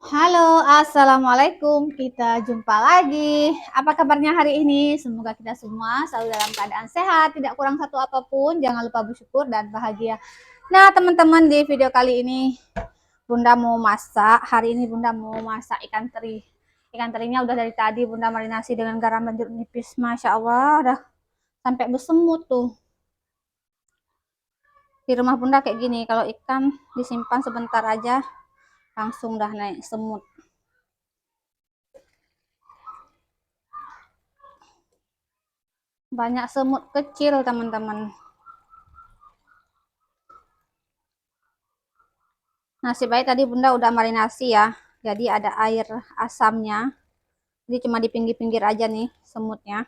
Halo, assalamualaikum. Kita jumpa lagi. Apa kabarnya hari ini? Semoga kita semua selalu dalam keadaan sehat, tidak kurang satu apapun. Jangan lupa bersyukur dan bahagia. Nah, teman-teman, di video kali ini Bunda mau masak. Hari ini Bunda mau masak ikan teri. Ikan terinya udah dari tadi Bunda marinasi dengan garam dan jeruk nipis. Masya Allah, udah sampai bersemut tuh. Di rumah Bunda kayak gini, kalau ikan disimpan sebentar aja langsung dah naik semut. Banyak semut kecil, teman-teman. Nasib baik tadi Bunda udah marinasi ya. Jadi ada air asamnya. Jadi cuma di pinggir-pinggir aja nih semutnya.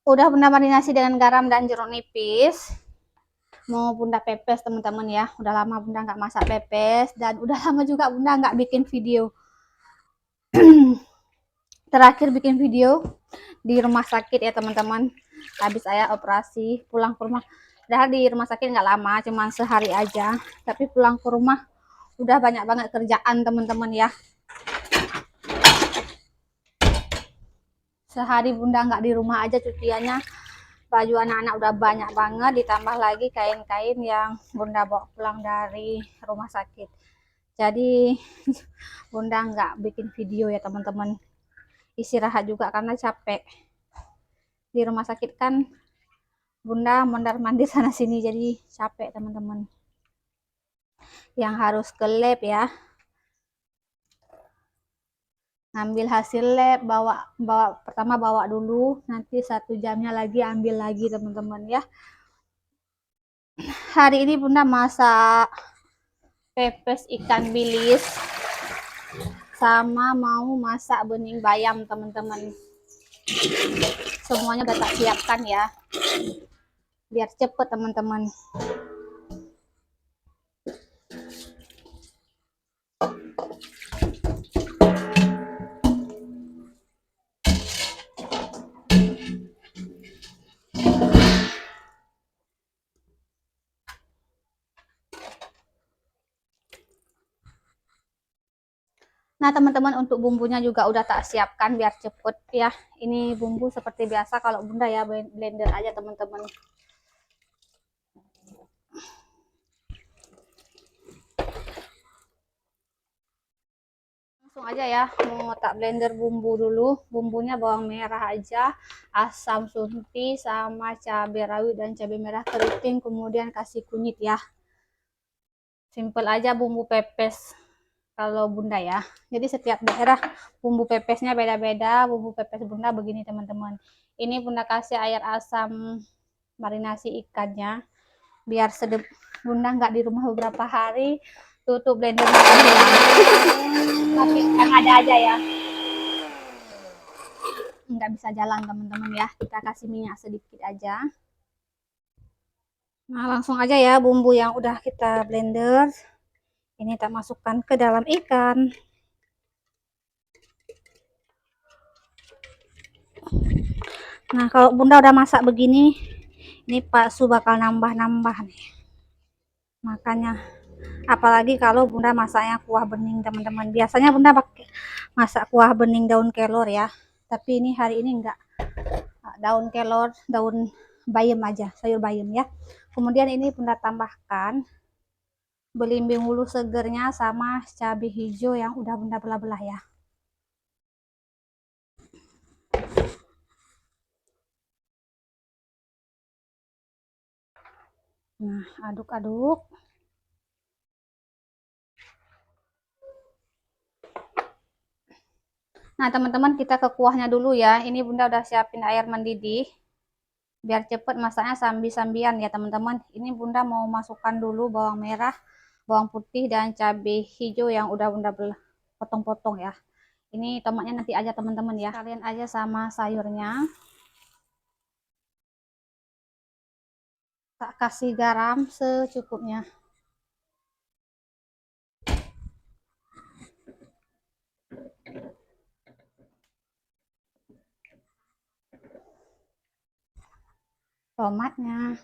Udah Bunda marinasi dengan garam dan jeruk nipis. Mau Bunda pepes teman-teman ya. Udah lama Bunda nggak masak pepes. Dan udah lama juga Bunda nggak bikin video. Terakhir bikin video di rumah sakit ya teman-teman. Habis saya operasi pulang ke rumah. Padahal di rumah sakit nggak lama, cuma sehari aja. Tapi pulang ke rumah udah banyak banget kerjaan teman-teman ya. Sehari Bunda nggak di rumah aja cuciannya, baju anak-anak udah banyak banget, ditambah lagi kain-kain yang Bunda bawa pulang dari rumah sakit. Jadi Bunda nggak bikin video ya teman-teman, istirahat juga karena capek. Di rumah sakit kan Bunda mondar-mandir sana sini, jadi capek teman-teman, yang harus ke lab ya, ngambil hasil lab, bawa bawa pertama bawa dulu, nanti 1 jamnya lagi ambil lagi teman-teman ya. Hari ini Bunda masak pepes ikan bilis sama mau masak bening bayam teman-teman. Semuanya udah tak siapkan ya, biar cepet teman-teman. Nah teman-teman, untuk bumbunya juga udah tak siapkan biar cepet ya. Ini bumbu seperti biasa kalau Bunda ya, blender aja teman-teman. Langsung aja ya, mau tak blender bumbu dulu. Bumbunya bawang merah aja, asam sunti sama cabai rawit dan cabai merah keriting, kemudian kasih kunyit ya. Simple aja bumbu pepes kalau Bunda ya. Jadi setiap daerah bumbu pepesnya beda-beda. Bumbu pepes Bunda begini teman-teman. Ini Bunda kasih air asam marinasi ikannya biar sedep. Bunda nggak di rumah beberapa hari, tutup blendernya hilang. Tapi yang ada aja ya, nggak bisa jalan teman-teman ya. Kita kasih minyak sedikit aja. Nah langsung aja ya, bumbu yang udah kita blender ini kita masukkan ke dalam ikan. Nah kalau Bunda udah masak begini, ini Pak Su bakal nambah-nambah nih. Makanya apalagi kalau Bunda masaknya kuah bening teman-teman. Biasanya Bunda pakai masak kuah bening daun kelor ya. Tapi ini hari ini enggak. Daun kelor, daun bayam aja, sayur bayam ya. Kemudian ini Bunda tambahkan belimbing ulu segernya sama cabai hijau yang udah Bunda belah-belah ya. Nah, aduk-aduk. Nah, teman-teman, kita ke kuahnya dulu ya. Ini Bunda udah siapin air mendidih. Biar cepet masaknya sambi-sambian ya, teman-teman. Ini Bunda mau masukkan dulu bawang merah, bawang putih, dan cabai hijau yang udah Bunda potong-potong ya. Ini tomatnya nanti aja, teman-teman ya. Kalian aja sama sayurnya. Tak kasih garam secukupnya. Tomatnya.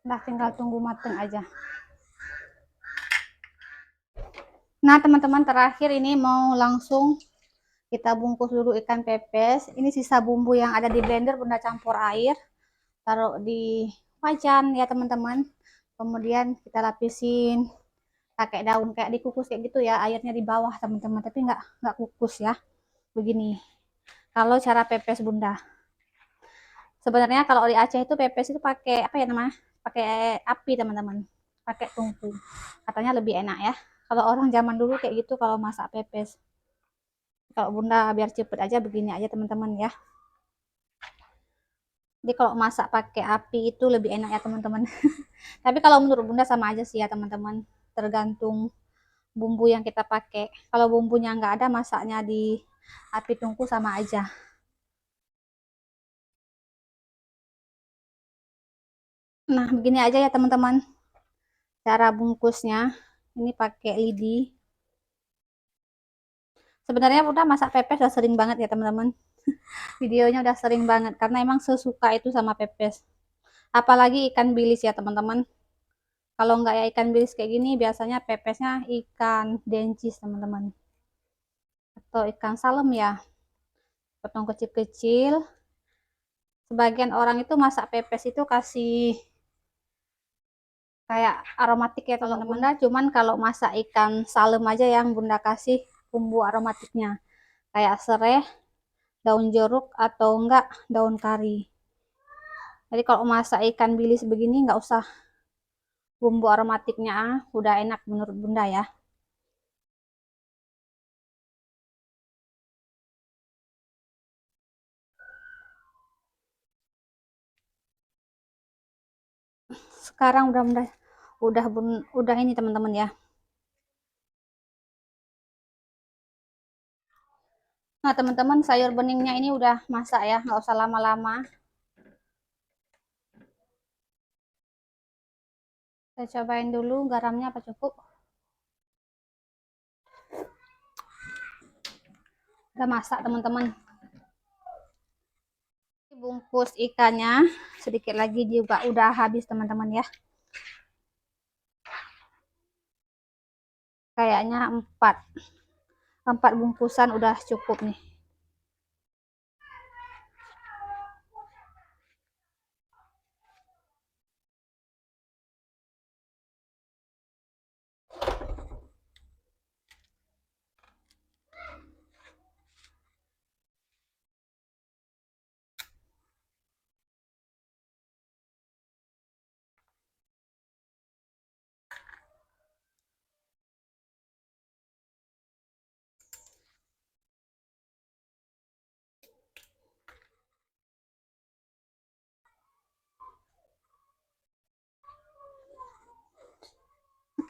Udah tinggal tunggu mateng aja. Nah teman-teman, terakhir ini mau langsung kita bungkus dulu ikan pepes. Ini sisa bumbu yang ada di blender bunda campur air, taruh di wajan ya teman-teman. Kemudian kita lapisin pakai daun kayak dikukus kayak gitu ya, airnya di bawah teman-teman, tapi nggak kukus ya, begini. Kalau cara pepes bunda, sebenarnya kalau di Aceh itu pepes itu pakai apa ya namanya, pakai api teman-teman, pakai tungku, katanya lebih enak ya. Kalau orang zaman dulu kayak gitu kalau masak pepes. Kalau bunda biar cepet aja begini aja teman-teman ya. Jadi kalau masak pakai api itu lebih enak ya teman-teman. Tapi kalau menurut bunda sama aja sih ya teman-teman, tergantung bumbu yang kita pakai. Kalau bumbunya nggak ada, masaknya di api tungku sama aja. Nah begini aja ya teman-teman cara bungkusnya. Ini pakai lidi. Sebenarnya udah masak pepes udah sering banget ya teman-teman. Videonya udah sering banget karena emang sesuka itu sama pepes. Apalagi ikan bilis ya teman-teman. Kalau nggak ya ikan bilis kayak gini, biasanya pepesnya ikan dencis teman-teman. Atau ikan salem ya. Potong kecil-kecil. Sebagian orang itu masak pepes itu kasih kayak aromatik ya teman-teman. Bunda cuman kalau masak ikan salem aja yang bunda kasih bumbu aromatiknya. Kayak serai, daun jeruk, atau enggak daun kari. Jadi kalau masak ikan bilis begini nggak usah bumbu aromatiknya, udah enak menurut bunda ya. Sekarang udah ini teman-teman ya. Nah teman-teman, sayur beningnya ini udah masak ya, nggak usah lama-lama. Saya cobain dulu garamnya apa cukup. Udah masak teman-teman. Bungkus ikannya sedikit lagi juga udah habis teman-teman ya. Kayaknya 4 bungkusan udah cukup nih.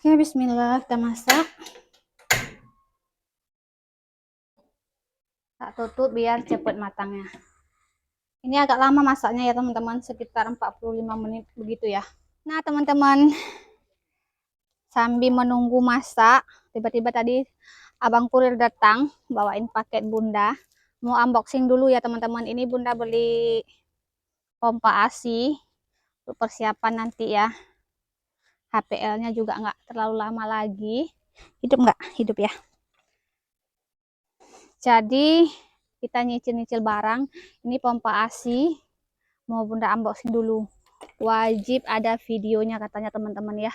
Oke, bismillah, kita masak. Tak tutup biar cepet matangnya. Ini agak lama masaknya ya teman-teman, sekitar 45 menit begitu ya. Nah teman-teman, sambil menunggu masak, tiba-tiba tadi abang kurir datang bawain paket bunda. Mau unboxing dulu ya teman-teman. Ini bunda beli pompa ASI untuk persiapan nanti ya. HPL-nya juga nggak terlalu lama lagi. Hidup nggak? Hidup ya. Jadi kita nyicil-nyicil barang. Ini pompa ASI. Mau bunda unboxing dulu. Wajib ada videonya katanya teman-teman ya.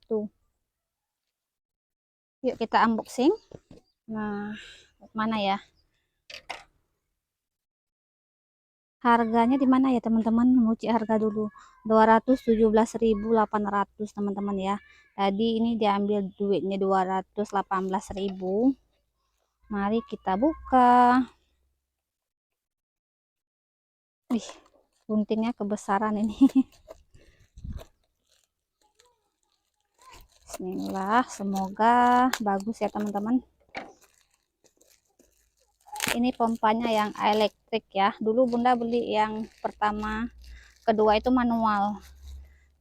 Tuh. Yuk kita unboxing. Nah, mana ya? Harganya di mana ya teman-teman? Nguci harga dulu. 217.800 teman-teman ya. Tadi ini diambil duitnya 218.000. Mari kita buka. Wih, guntingnya kebesaran ini. Bismillah, semoga bagus ya teman-teman. Ini pompanya yang elektrik ya. Dulu bunda beli yang pertama, kedua itu manual.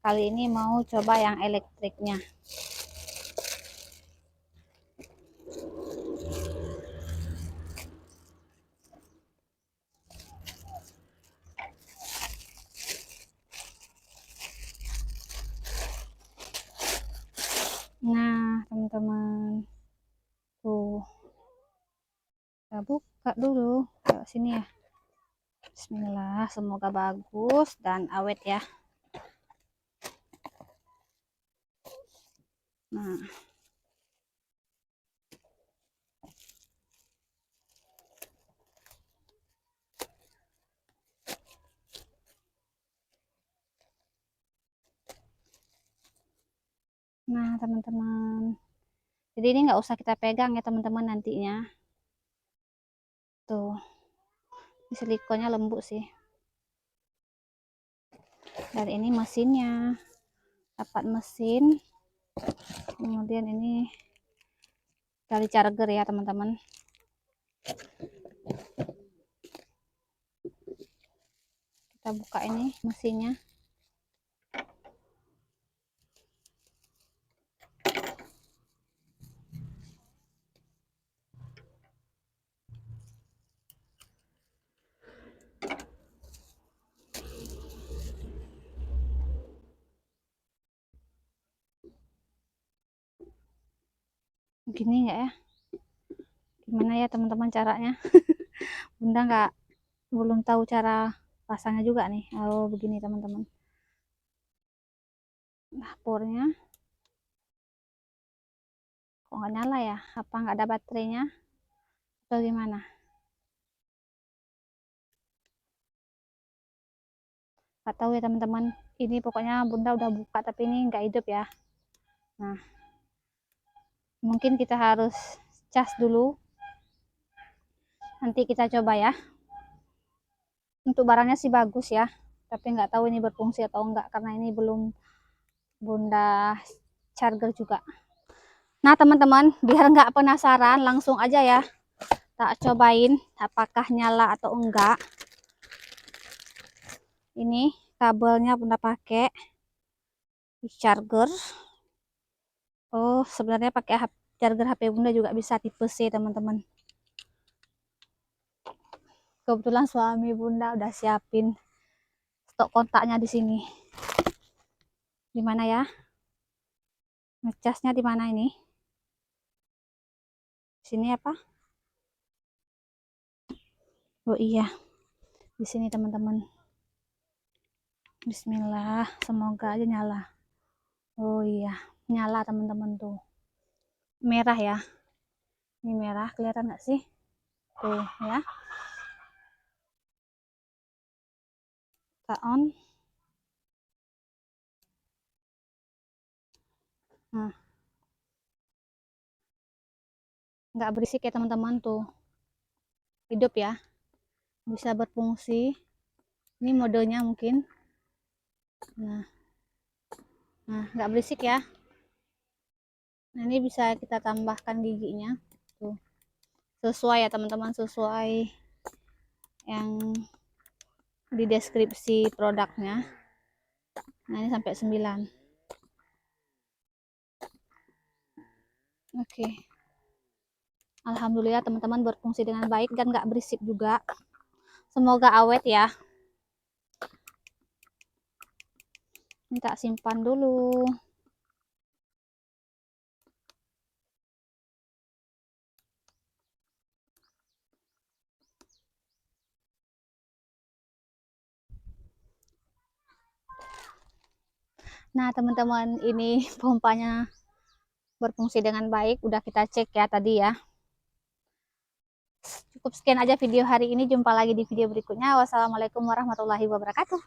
Kali ini mau coba yang elektriknya. teman-teman. Tuh, kita buka dulu ke sini ya. Bismillah, semoga bagus dan awet ya. Nah, teman-teman. Jadi ini nggak usah kita pegang ya teman-teman nantinya. Tuh, ini silikonnya lembut sih. Dan ini mesinnya, dapat mesin. Kemudian ini dari charger ya teman-teman. Kita buka ini mesinnya. Gini nggak ya? Gimana ya teman-teman caranya? Bunda belum tahu cara pasangnya juga nih. Oh begini teman-teman. Nah pornya kok nggak nyala ya? Apa nggak ada baterainya? Atau gimana? Nggak tahu ya teman-teman. Ini pokoknya Bunda udah buka tapi ini nggak hidup ya. Nah mungkin kita harus cas dulu. Nanti kita coba ya. Untuk barangnya sih bagus ya. Tapi nggak tahu ini berfungsi atau enggak karena ini belum Bunda charger juga. Nah teman-teman, biar nggak penasaran langsung aja ya tak cobain apakah nyala atau enggak. Ini kabelnya Bunda pakai di charger. Oh sebenarnya pakai charger HP Bunda juga bisa tipe C teman-teman. Kebetulan suami Bunda udah siapin stok kontaknya di sini. Di mana ya? Ngecasnya di mana ini? Sini apa? Oh iya, di sini teman-teman. Bismillah, semoga aja nyala. Oh iya, nyala teman-teman tuh. Merah ya. Ini merah, kelihatan nggak sih? Tuh ya. Kita on. Nah, nggak berisik ya teman-teman tuh. Hidup ya. Bisa berfungsi. Ini modenya mungkin. Nah, nggak berisik ya. Nah, ini bisa kita tambahkan giginya. Tuh. Sesuai ya teman-teman, sesuai yang di deskripsi produknya. Nah, ini sampai 9. Oke. Alhamdulillah teman-teman berfungsi dengan baik dan nggak berisik juga. Semoga awet ya. Ini tak simpan dulu. Nah teman-teman, ini pompanya berfungsi dengan baik. Udah kita cek ya tadi ya. Cukup sekian aja video hari ini. Jumpa lagi di video berikutnya. Wassalamualaikum warahmatullahi wabarakatuh.